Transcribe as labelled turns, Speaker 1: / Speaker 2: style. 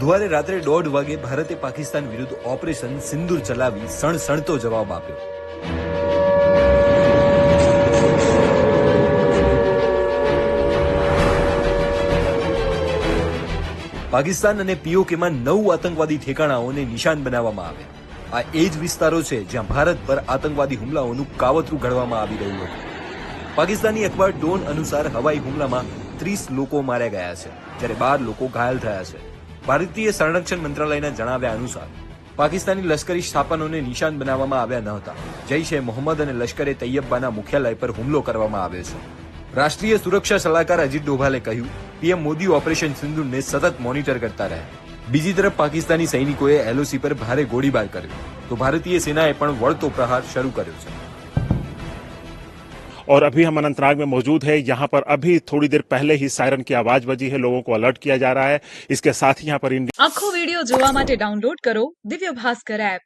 Speaker 1: બુધવારે રાત્રે 1:30 વાગે ભારતે પાકિસ્તાન વિરુદ્ધ ઓપરેશન સિંદૂર ચલાવી સણસણતો જવાબ આપ્યો. પાકિસ્તાન અને પીઓકેમાં 9 આતંકવાદી ઠેકાણાઓને નિશાન બનાવવામાં આવ્યા. આ એ જ વિસ્તારો છે જ્યાં ભારત પર આતંકવાદી હુમલાઓનું કાવતરું ઘડવામાં આવી રહ્યું હતું. પાકિસ્તાની અખબાર ડોન અનુસાર હવાઈ હુમલામાં 30 લોકો માર્યા ગયા છે, જ્યારે 12 લોકો ઘાયલ થયા છે. ભારતીય સંરક્ષણ મંત્રાલયના જણાવ્યા અનુસાર પાકિસ્તાની લશ્કરી સ્થાપનોને નિશાન બનાવવામાં આવ્યા ન હતા. જૈશ એ મોહમ્મદ અને લશ્કરે તૈયબાના મુખ્યાલય પર હુમલો કરવામાં આવ્યો છે. રાષ્ટ્રીય સુરક્ષા સલાહકાર અજીત ડોભાલે કહ્યું, પીએમ મોદી ઓપરેશન સિંદૂરને સતત મોનિટર કરતા રહ્યા. બીજી તરફ પાકિસ્તાની સૈનિકોએ એલઓસી પર ભારે ગોળીબાર કર્યો, તો ભારતીય સેનાએ પણ વળતો પ્રહાર શરૂ કર્યો છે.
Speaker 2: और अभी हम अनंतनाग में मौजूद है। यहाँ पर अभी थोड़ी देर पहले ही सायरन की आवाज बजी है, लोगों को अलर्ट किया जा रहा है। इसके साथ ही यहाँ पर
Speaker 3: आखो वीडियो जोवा माटे डाउनलोड करो दिव्य भास्कर ऐप।